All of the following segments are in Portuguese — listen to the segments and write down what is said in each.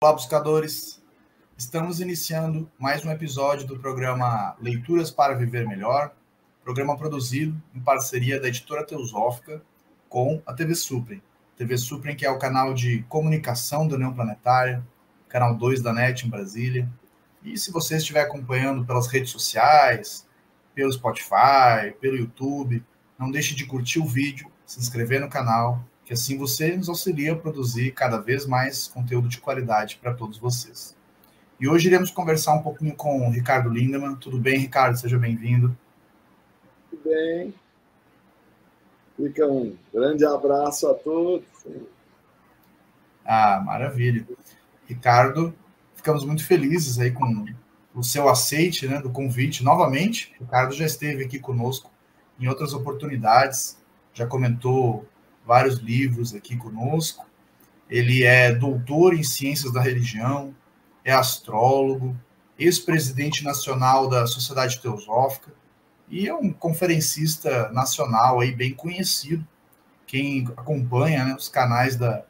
Olá, buscadores! Estamos iniciando mais um episódio do programa Leituras para Viver Melhor, programa produzido em parceria da editora Teosófica com a TV Suprem. TV Suprem, que é o canal de comunicação da União Planetária, canal 2 da NET em Brasília. E se você estiver acompanhando pelas redes sociais, pelo Spotify, pelo YouTube, não deixe de curtir o vídeo, se inscrever no canal, que assim você nos auxilia a produzir cada vez mais conteúdo de qualidade para todos vocês. E hoje iremos conversar um pouquinho com o Ricardo Lindemann. Tudo bem, Ricardo? Seja bem-vindo. Tudo bem. Fica um grande abraço a todos. Ah, maravilha. Ricardo, ficamos muito felizes aí com o seu aceite, né, do convite novamente. O Ricardo já esteve aqui conosco em outras oportunidades, já comentou vários livros aqui conosco. Ele é doutor em ciências da religião, é astrólogo, ex-presidente nacional da Sociedade Teosófica e é um conferencista nacional aí bem conhecido. Quem acompanha, né, os canais da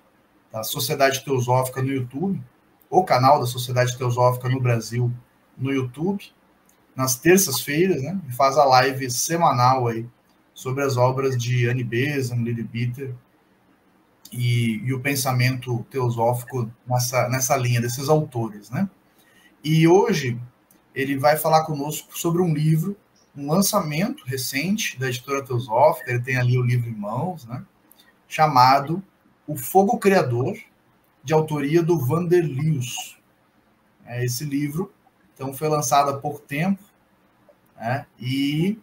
Sociedade Teosófica no YouTube, o canal da Sociedade Teosófica no Brasil no YouTube, nas terças-feiras, né, e faz a live semanal aí sobre as obras de Annie Besant, Lili Bitter e o pensamento teosófico nessa linha desses autores, né? E hoje ele vai falar conosco sobre um livro, um lançamento recente da editora Teosófica. Ele tem ali o livro em mãos, né? Chamado O Fogo Criador, de autoria do Vanderlius. Esse livro, então, foi lançado há pouco tempo, né? E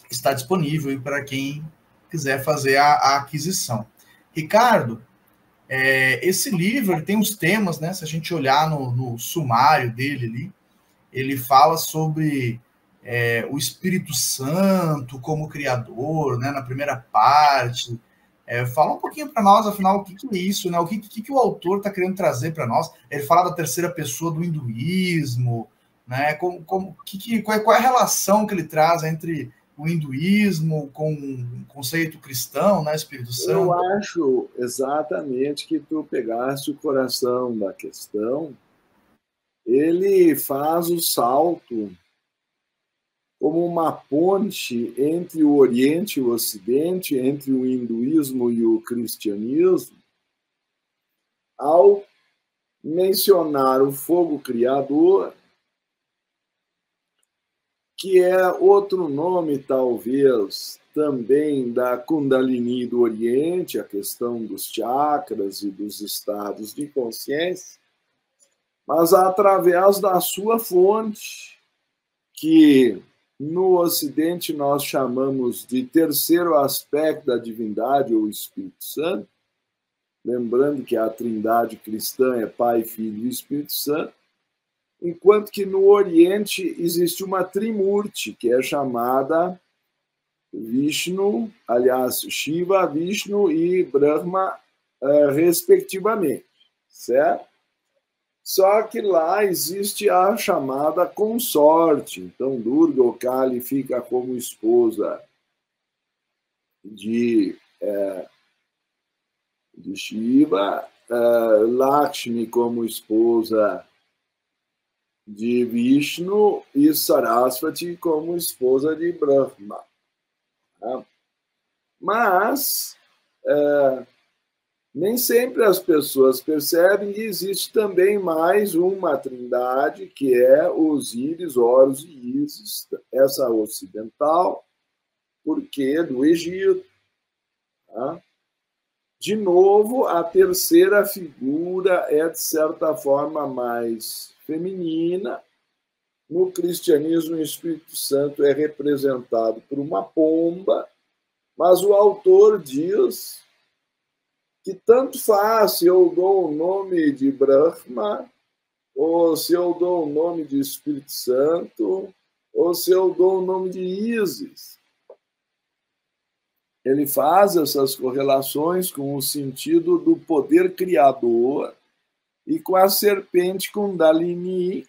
está disponível para quem quiser fazer a aquisição. Ricardo, esse livro ele tem uns temas, né? Se a gente olhar no sumário dele ali, ele fala sobre o Espírito Santo como criador, né? Na primeira parte. Fala um pouquinho para nós, afinal, o que é isso, né? O que o autor está querendo trazer para nós? Ele fala da terceira pessoa do hinduísmo, né? Qual é a relação que ele traz entre o hinduísmo com o conceito cristão, né? Espírito Santo? Eu acho exatamente que tu pegaste o coração da questão. Ele faz o salto como uma ponte entre o Oriente e o Ocidente, entre o hinduísmo e o cristianismo, ao mencionar o fogo criador, que é outro nome, talvez, também da Kundalini do Oriente, a questão dos chakras e dos estados de consciência, mas através da sua fonte, que no Ocidente nós chamamos de terceiro aspecto da divindade, ou Espírito Santo, lembrando que a trindade cristã é Pai, Filho e Espírito Santo, enquanto que no Oriente existe uma trimurti, que é chamada Vishnu, aliás, Shiva, Vishnu e Brahma, respectivamente, certo? Só que lá existe a chamada consorte. Então, Durga ou Kali fica como esposa de Shiva, Lakshmi como esposa de Vishnu e Sarasvati como esposa de Brahma. Mas nem sempre as pessoas percebem que existe também mais uma trindade, que é Osíris, Horus e Ísis, essa ocidental, porque é do Egito. Tá? De novo, a terceira figura é, de certa forma, mais feminina. No cristianismo, o Espírito Santo é representado por uma pomba, mas o autor diz que tanto faz se eu dou o nome de Brahma, ou se eu dou o nome de Espírito Santo, ou se eu dou o nome de Ísis. Ele faz essas correlações com o sentido do poder criador e com a serpente Kundalini,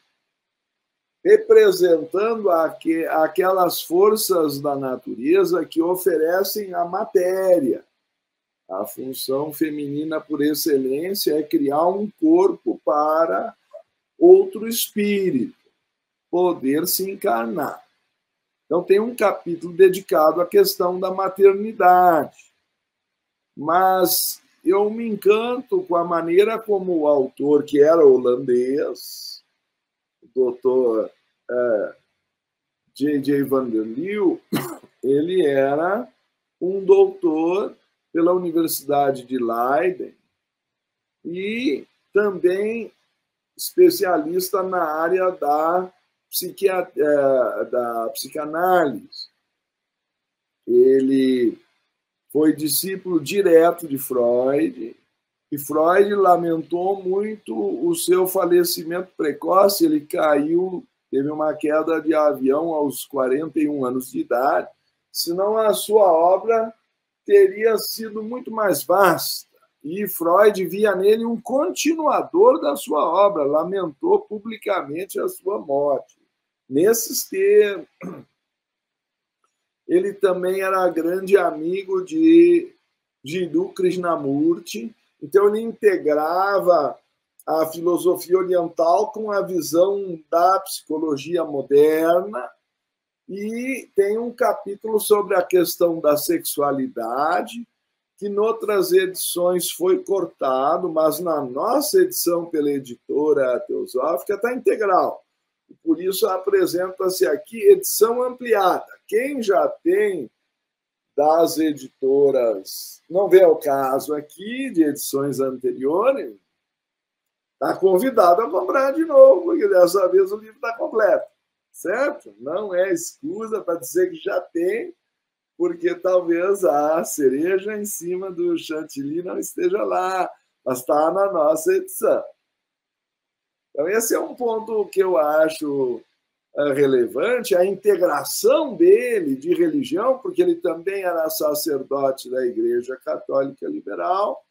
representando aquelas forças da natureza que oferecem a matéria, A função feminina por excelência é criar um corpo para outro espírito poder se encarnar. Então, tem um capítulo dedicado à questão da maternidade. Mas eu me encanto com a maneira como o autor, que era holandês, o doutor J.J. van der Leeuw, ele era um doutor pela Universidade de Leiden e também especialista na área da psicanálise. Ele foi discípulo direto de Freud, e Freud lamentou muito o seu falecimento precoce. Ele caiu, teve uma queda de avião aos 41 anos de idade, senão a sua obra teria sido muito mais vasta. E Freud via nele um continuador da sua obra, lamentou publicamente a sua morte. Nesses termos, ele também era grande amigo de Jiddu Krishnamurti, então ele integrava a filosofia oriental com a visão da psicologia moderna, e tem um capítulo sobre a questão da sexualidade, que em outras edições foi cortado, mas na nossa edição pela editora Teosófica está integral. Por isso apresenta-se aqui edição ampliada. Quem já tem das editoras, não vê o caso aqui de edições anteriores, está convidado a comprar de novo, porque dessa vez o livro está completo, certo? Não é escusa para dizer que já tem, porque talvez a cereja em cima do chantilly não esteja lá, mas está na nossa edição. Então, esse é um ponto que eu acho relevante, a integração dele de religião, porque ele também era sacerdote da Igreja Católica Liberal,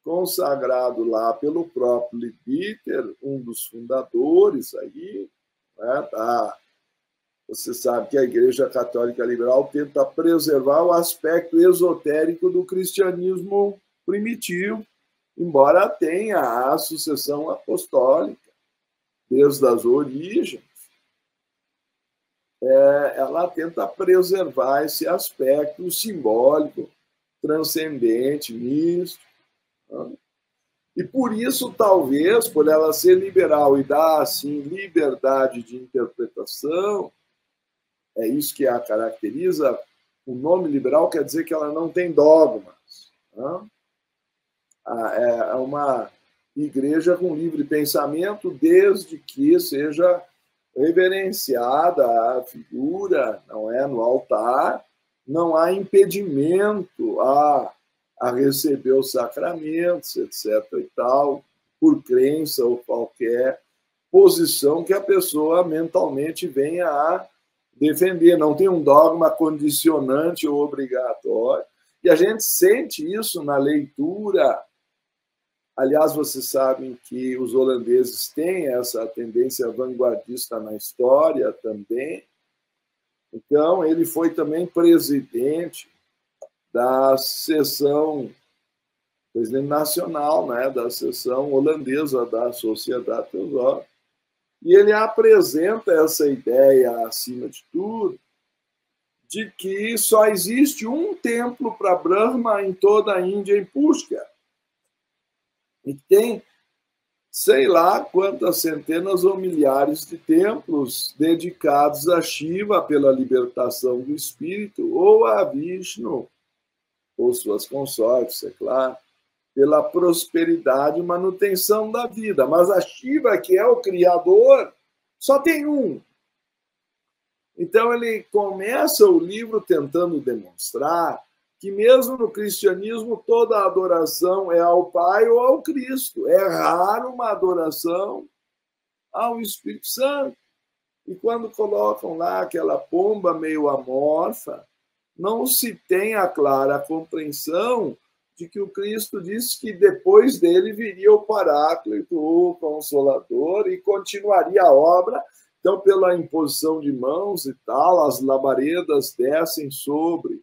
consagrado lá pelo próprio Leadbeater, um dos fundadores aí, né, tá? Você sabe que a Igreja Católica Liberal tenta preservar o aspecto esotérico do cristianismo primitivo, embora tenha a sucessão apostólica desde as origens, ela tenta preservar esse aspecto simbólico, transcendente, místico. Né? E por isso, talvez, por ela ser liberal e dar assim liberdade de interpretação, é isso que a caracteriza. O nome liberal quer dizer que ela não tem dogmas. Né? É uma igreja com livre pensamento, desde que seja reverenciada a figura, não é, no altar, não há impedimento a receber os sacramentos, etc. e tal, por crença ou qualquer posição que a pessoa mentalmente venha a defender. Não tem um dogma condicionante ou obrigatório. E a gente sente isso na leitura. Aliás, vocês sabem que os holandeses têm essa tendência vanguardista na história também. Então, ele foi também presidente da seção, presidente nacional, né, da seção holandesa da Sociedade Teosófica. E ele apresenta essa ideia, acima de tudo, de que só existe um templo para Brahma em toda a Índia, em Pushkar. E tem, sei lá quantas centenas ou milhares de templos dedicados a Shiva pela libertação do espírito, ou a Vishnu, ou suas consortes, é claro, pela prosperidade e manutenção da vida. Mas a Shiva, que é o criador, só tem um. Então ele começa o livro tentando demonstrar que mesmo no cristianismo toda adoração é ao Pai ou ao Cristo. É raro uma adoração ao Espírito Santo. E quando colocam lá aquela pomba meio amorfa, não se tem a clara compreensão de que o Cristo disse que depois dele viria o Paráclito, o Consolador, e continuaria a obra. Então, pela imposição de mãos e tal, as labaredas descem sobre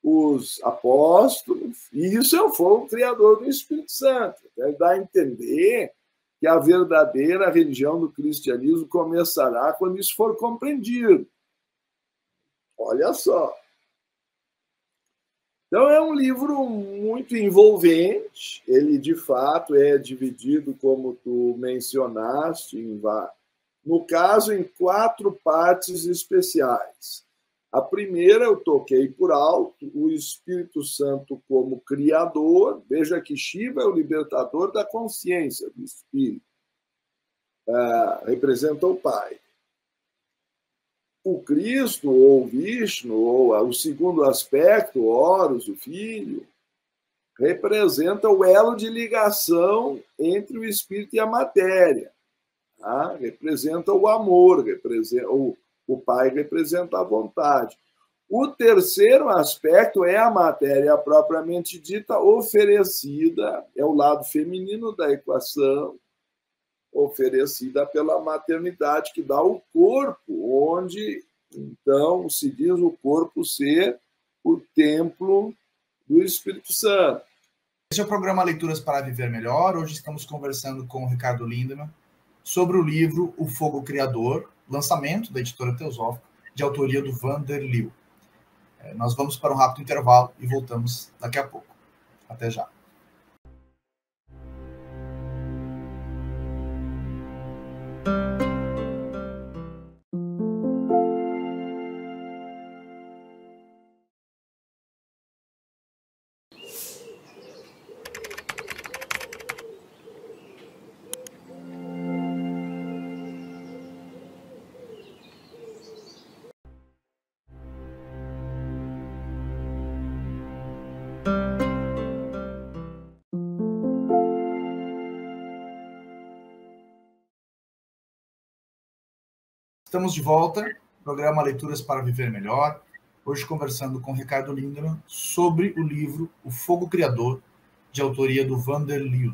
os apóstolos, e isso é o fogo criador do Espírito Santo. Dá a entender que a verdadeira religião do cristianismo começará quando isso for compreendido. Olha só. Então, é um livro muito envolvente. Ele, de fato, é dividido, como tu mencionaste, no caso, em 4 partes especiais. A primeira, eu toquei por alto, o Espírito Santo como criador. Veja que Shiva é o libertador da consciência do Espírito. Representa o Pai. O Cristo, ou Vishnu, ou o segundo aspecto, Horus, o Filho, representa o elo de ligação entre o espírito e a matéria. Tá? Representa o amor, o Pai representa a vontade. O terceiro aspecto é a matéria propriamente dita, oferecida, é o lado feminino da equação, oferecida pela maternidade, que dá o corpo, onde, então, se diz o corpo ser o templo do Espírito Santo. Esse é o programa Leituras para Viver Melhor. Hoje estamos conversando com o Ricardo Lindemann sobre o livro O Fogo Criador, lançamento da editora Teosófica, de autoria do Vander Leeuw. Nós vamos para um rápido intervalo e voltamos daqui a pouco. Até já. Estamos de volta, programa Leituras para Viver Melhor, hoje conversando com Ricardo Lindemann sobre o livro O Fogo Criador, de autoria do Vander Leeuw.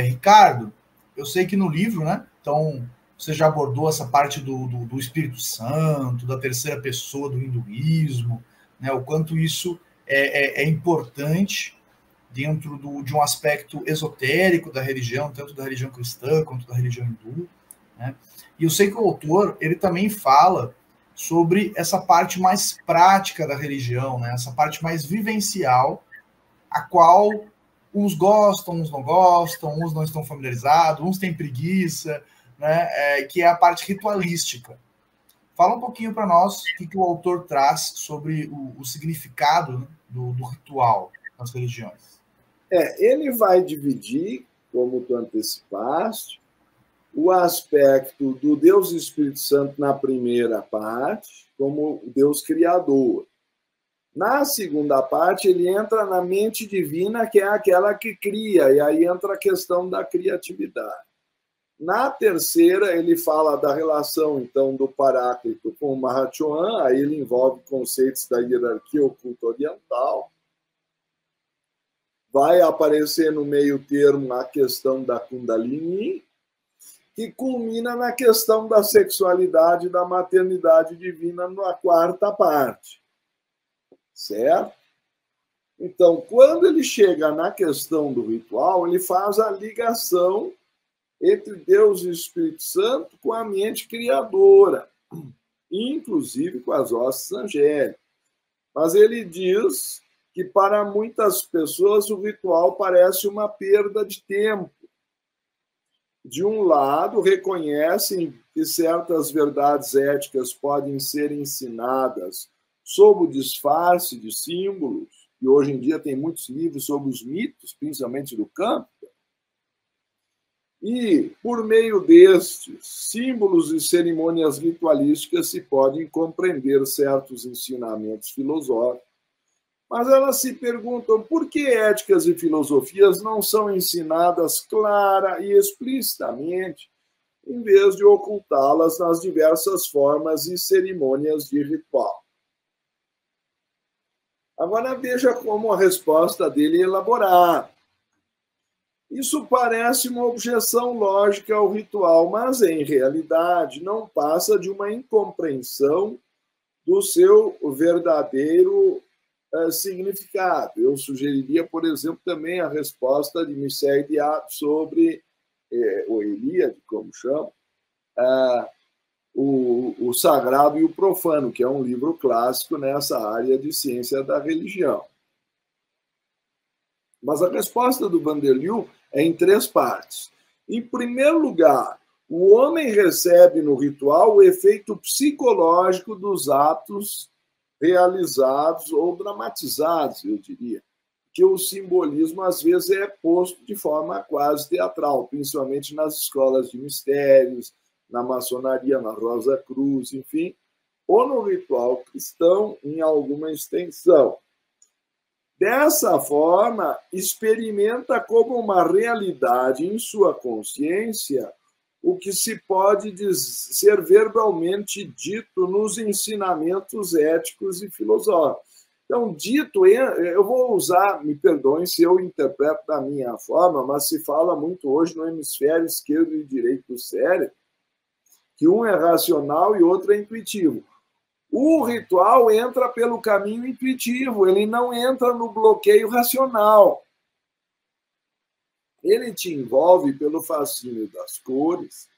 Ricardo, eu sei que no livro, né, então, você já abordou essa parte do Espírito Santo, da terceira pessoa do hinduísmo, né, o quanto isso é importante dentro de um aspecto esotérico da religião, tanto da religião cristã quanto da religião hindu, né? E eu sei que o autor, ele também fala sobre essa parte mais prática da religião, né? Essa parte mais vivencial, a qual uns gostam, uns não gostam, uns não estão familiarizados, uns têm preguiça, né? Que é a parte ritualística. Fala um pouquinho para nós o que o autor traz sobre o significado, né, do ritual nas religiões. Ele vai dividir, como tu antecipaste, o aspecto do Deus Espírito Santo na primeira parte, como Deus criador. Na segunda parte, ele entra na mente divina, que é aquela que cria, e aí entra a questão da criatividade. Na terceira, ele fala da relação, então, do Paráclito com o Mahachohan, aí ele envolve conceitos da hierarquia oculta oriental. Vai aparecer no meio termo a questão da Kundalini, que culmina na questão da sexualidade e da maternidade divina na quarta parte. Certo? Então, quando ele chega na questão do ritual, ele faz a ligação entre Deus e o Espírito Santo com a mente criadora, inclusive com as hostes angélicas. Mas ele diz que, para muitas pessoas, o ritual parece uma perda de tempo. De um lado, reconhecem que certas verdades éticas podem ser ensinadas sob o disfarce de símbolos, e hoje em dia tem muitos livros sobre os mitos, principalmente do campo, e, por meio destes símbolos e cerimônias ritualísticas, se podem compreender certos ensinamentos filosóficos. Mas elas se perguntam por que éticas e filosofias não são ensinadas clara e explicitamente, em vez de ocultá-las nas diversas formas e cerimônias de ritual. Agora veja como a resposta dele é elaborada. Isso parece uma objeção lógica ao ritual, mas, em realidade, não passa de uma incompreensão do seu verdadeiro significado. Eu sugeriria, por exemplo, também a resposta de Mircea Eliade sobre, ou Eliade, como chama, o Sagrado e o Profano, que é um livro clássico nessa área de ciência da religião. Mas a resposta do Vanderliu é em 3 partes. Em primeiro lugar, o homem recebe no ritual o efeito psicológico dos atos realizados ou dramatizados, eu diria, que o simbolismo às vezes é posto de forma quase teatral, principalmente nas escolas de mistérios, na maçonaria, na Rosa Cruz, enfim, ou no ritual cristão em alguma extensão. Dessa forma, experimenta como uma realidade em sua consciência o que se pode ser verbalmente dito nos ensinamentos éticos e filosóficos. Então, dito, eu vou usar, me perdoem se eu interpreto da minha forma, mas se fala muito hoje no hemisfério esquerdo e direito do cérebro, que um é racional e outro é intuitivo. O ritual entra pelo caminho intuitivo, ele não entra no bloqueio racional. Ele te envolve pelo fascínio das cores,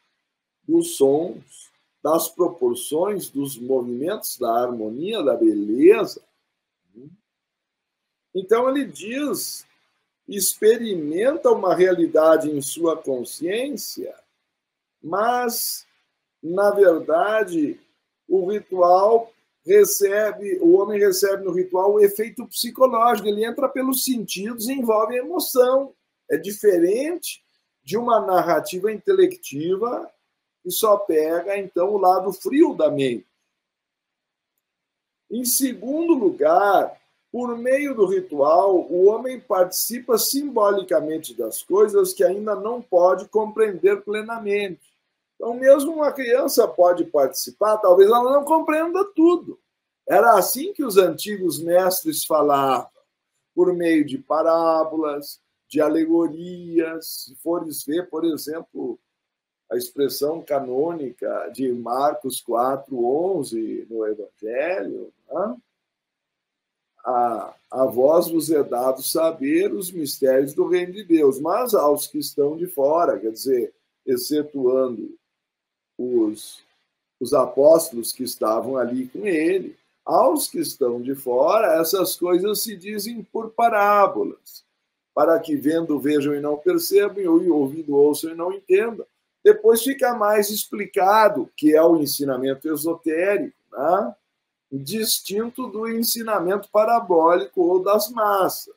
dos sons, das proporções, dos movimentos, da harmonia, da beleza. Então ele diz, experimenta uma realidade em sua consciência, mas, na verdade, o homem recebe no ritual o efeito psicológico, ele entra pelos sentidos e envolve a emoção. É diferente de uma narrativa intelectiva que só pega, então, o lado frio da mente. Em segundo lugar, por meio do ritual, o homem participa simbolicamente das coisas que ainda não pode compreender plenamente. Então, mesmo uma criança pode participar, talvez ela não compreenda tudo. Era assim que os antigos mestres falavam, por meio de parábolas, de alegorias. Se fores ver, por exemplo, a expressão canônica de Marcos 4:11 no Evangelho, né? A vós vos é dado saber os mistérios do reino de Deus, mas aos que estão de fora, quer dizer, excetuando os apóstolos que estavam ali com ele, aos que estão de fora, essas coisas se dizem por parábolas, para que vendo vejam e não percebam, ou ouvindo ouçam e não entendam. Depois fica mais explicado, que é o ensinamento esotérico, né? Distinto do ensinamento parabólico ou das massas.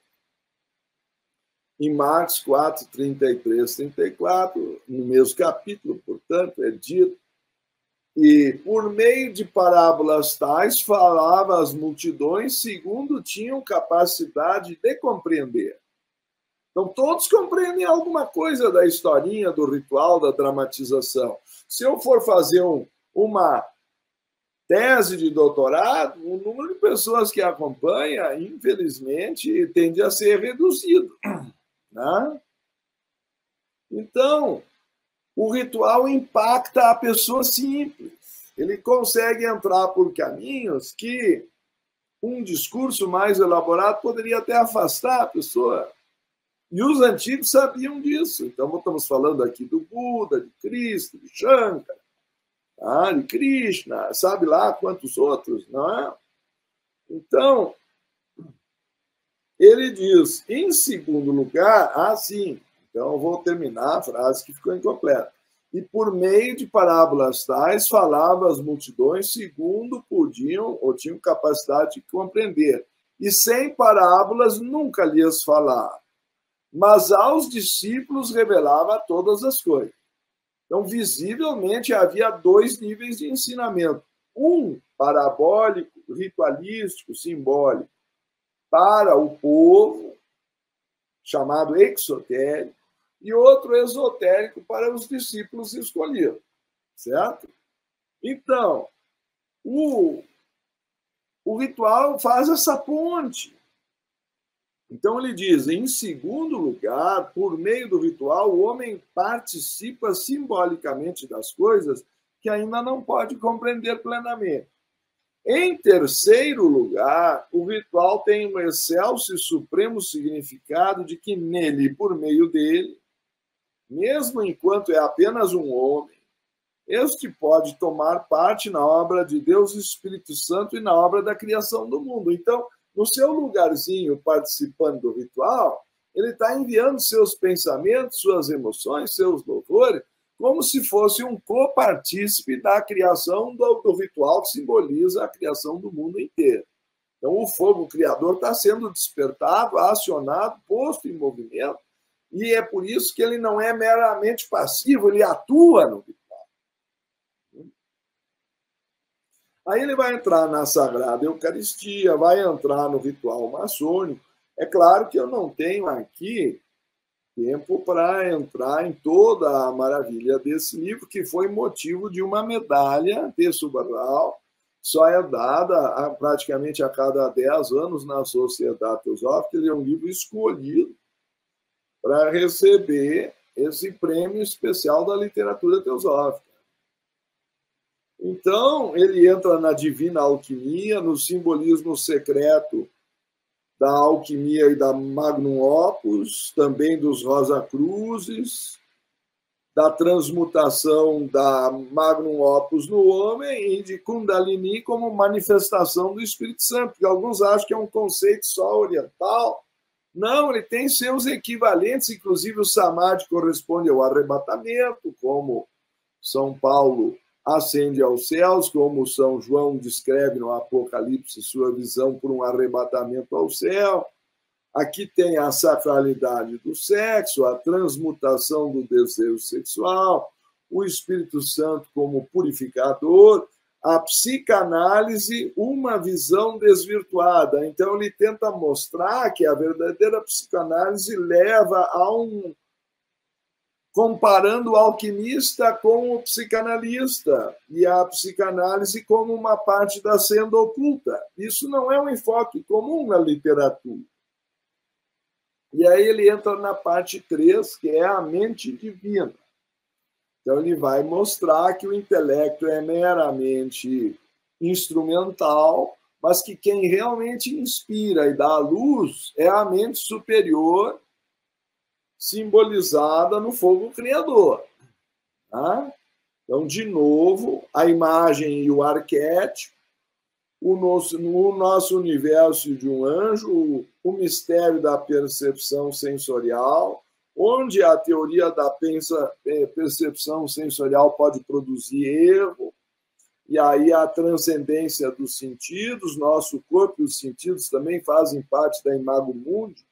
Em Marcos 4, 33, 34, no mesmo capítulo, portanto, é dito, e por meio de parábolas tais falava às multidões segundo tinham capacidade de compreender. Então, todos compreendem alguma coisa da historinha, do ritual, da dramatização. Se eu for fazer uma tese de doutorado, o número de pessoas que acompanha, infelizmente, tende a ser reduzido, né? Então, o ritual impacta a pessoa simples. Ele consegue entrar por caminhos que um discurso mais elaborado poderia até afastar a pessoa. E os antigos sabiam disso. Então, estamos falando aqui do Buda, de Cristo, de Shankara, de Krishna, sabe lá quantos outros, não é? Então, ele diz, em segundo lugar, sim, então eu vou terminar a frase que ficou incompleta. E por meio de parábolas tais, falava às multidões segundo podiam ou tinham capacidade de compreender. E sem parábolas nunca lhes falava. Mas aos discípulos revelava todas as coisas. Então, visivelmente, havia 2 níveis de ensinamento. Um parabólico, ritualístico, simbólico, para o povo, chamado exotérico, e outro esotérico para os discípulos escolhidos. Certo? Então, o ritual faz essa ponte. Então, ele diz, em segundo lugar, por meio do ritual, o homem participa simbolicamente das coisas que ainda não pode compreender plenamente. Em terceiro lugar, o ritual tem um excelso e supremo significado de que nele, por meio dele, mesmo enquanto é apenas um homem, este pode tomar parte na obra de Deus e Espírito Santo e na obra da criação do mundo. Então, no seu lugarzinho, participando do ritual, ele está enviando seus pensamentos, suas emoções, seus louvores, como se fosse um copartícipe da criação do ritual que simboliza a criação do mundo inteiro. Então, o fogo criador está sendo despertado, acionado, posto em movimento, e é por isso que ele não é meramente passivo, ele atua no ritual. Aí ele vai entrar na Sagrada Eucaristia, vai entrar no ritual maçônico. É claro que eu não tenho aqui tempo para entrar em toda a maravilha desse livro, que foi motivo de uma medalha de Subarral, só é dada praticamente a cada 10 anos na Sociedade Teosófica. Ele é um livro escolhido para receber esse prêmio especial da literatura teosófica. Então, ele entra na divina alquimia, no simbolismo secreto da alquimia e da Magnum Opus, também dos Rosa Cruzes, da transmutação da Magnum Opus no homem e de Kundalini como manifestação do Espírito Santo, porque alguns acham que é um conceito só oriental. Não, ele tem seus equivalentes, inclusive o Samadhi corresponde ao arrebatamento, como São Paulo ascende aos céus, como São João descreve no Apocalipse sua visão por um arrebatamento ao céu. Aqui tem a sacralidade do sexo, a transmutação do desejo sexual, o Espírito Santo como purificador, a psicanálise, uma visão desvirtuada. Então, ele tenta mostrar que a verdadeira psicanálise leva a comparando o alquimista com o psicanalista, e a psicanálise como uma parte da senda oculta. Isso não é um enfoque comum na literatura. E aí ele entra na parte 3, que é a mente divina. Então ele vai mostrar que o intelecto é meramente instrumental, mas que quem realmente inspira e dá luz é a mente superior, simbolizada no fogo criador. Tá? Então, de novo, a imagem e o arquétipo, no nosso universo de um anjo, o mistério da percepção sensorial, onde a teoria da percepção sensorial pode produzir erro, e aí a transcendência dos sentidos, nosso corpo e os sentidos também fazem parte da imago mundi,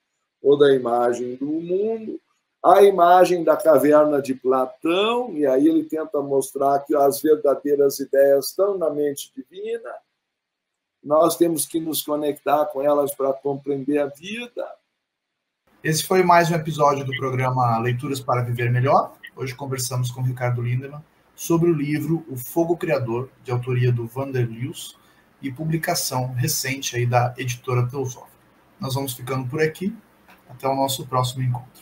ou da imagem do mundo, a imagem da caverna de Platão, e aí ele tenta mostrar que as verdadeiras ideias estão na mente divina, nós temos que nos conectar com elas para compreender a vida. Esse foi mais um episódio do programa Leituras para Viver Melhor. Hoje conversamos com Ricardo Lindemann sobre o livro O Fogo Criador, de autoria do Vanderlius, e publicação recente aí da Editora Teosófica. Nós vamos ficando por aqui. Até o nosso próximo encontro.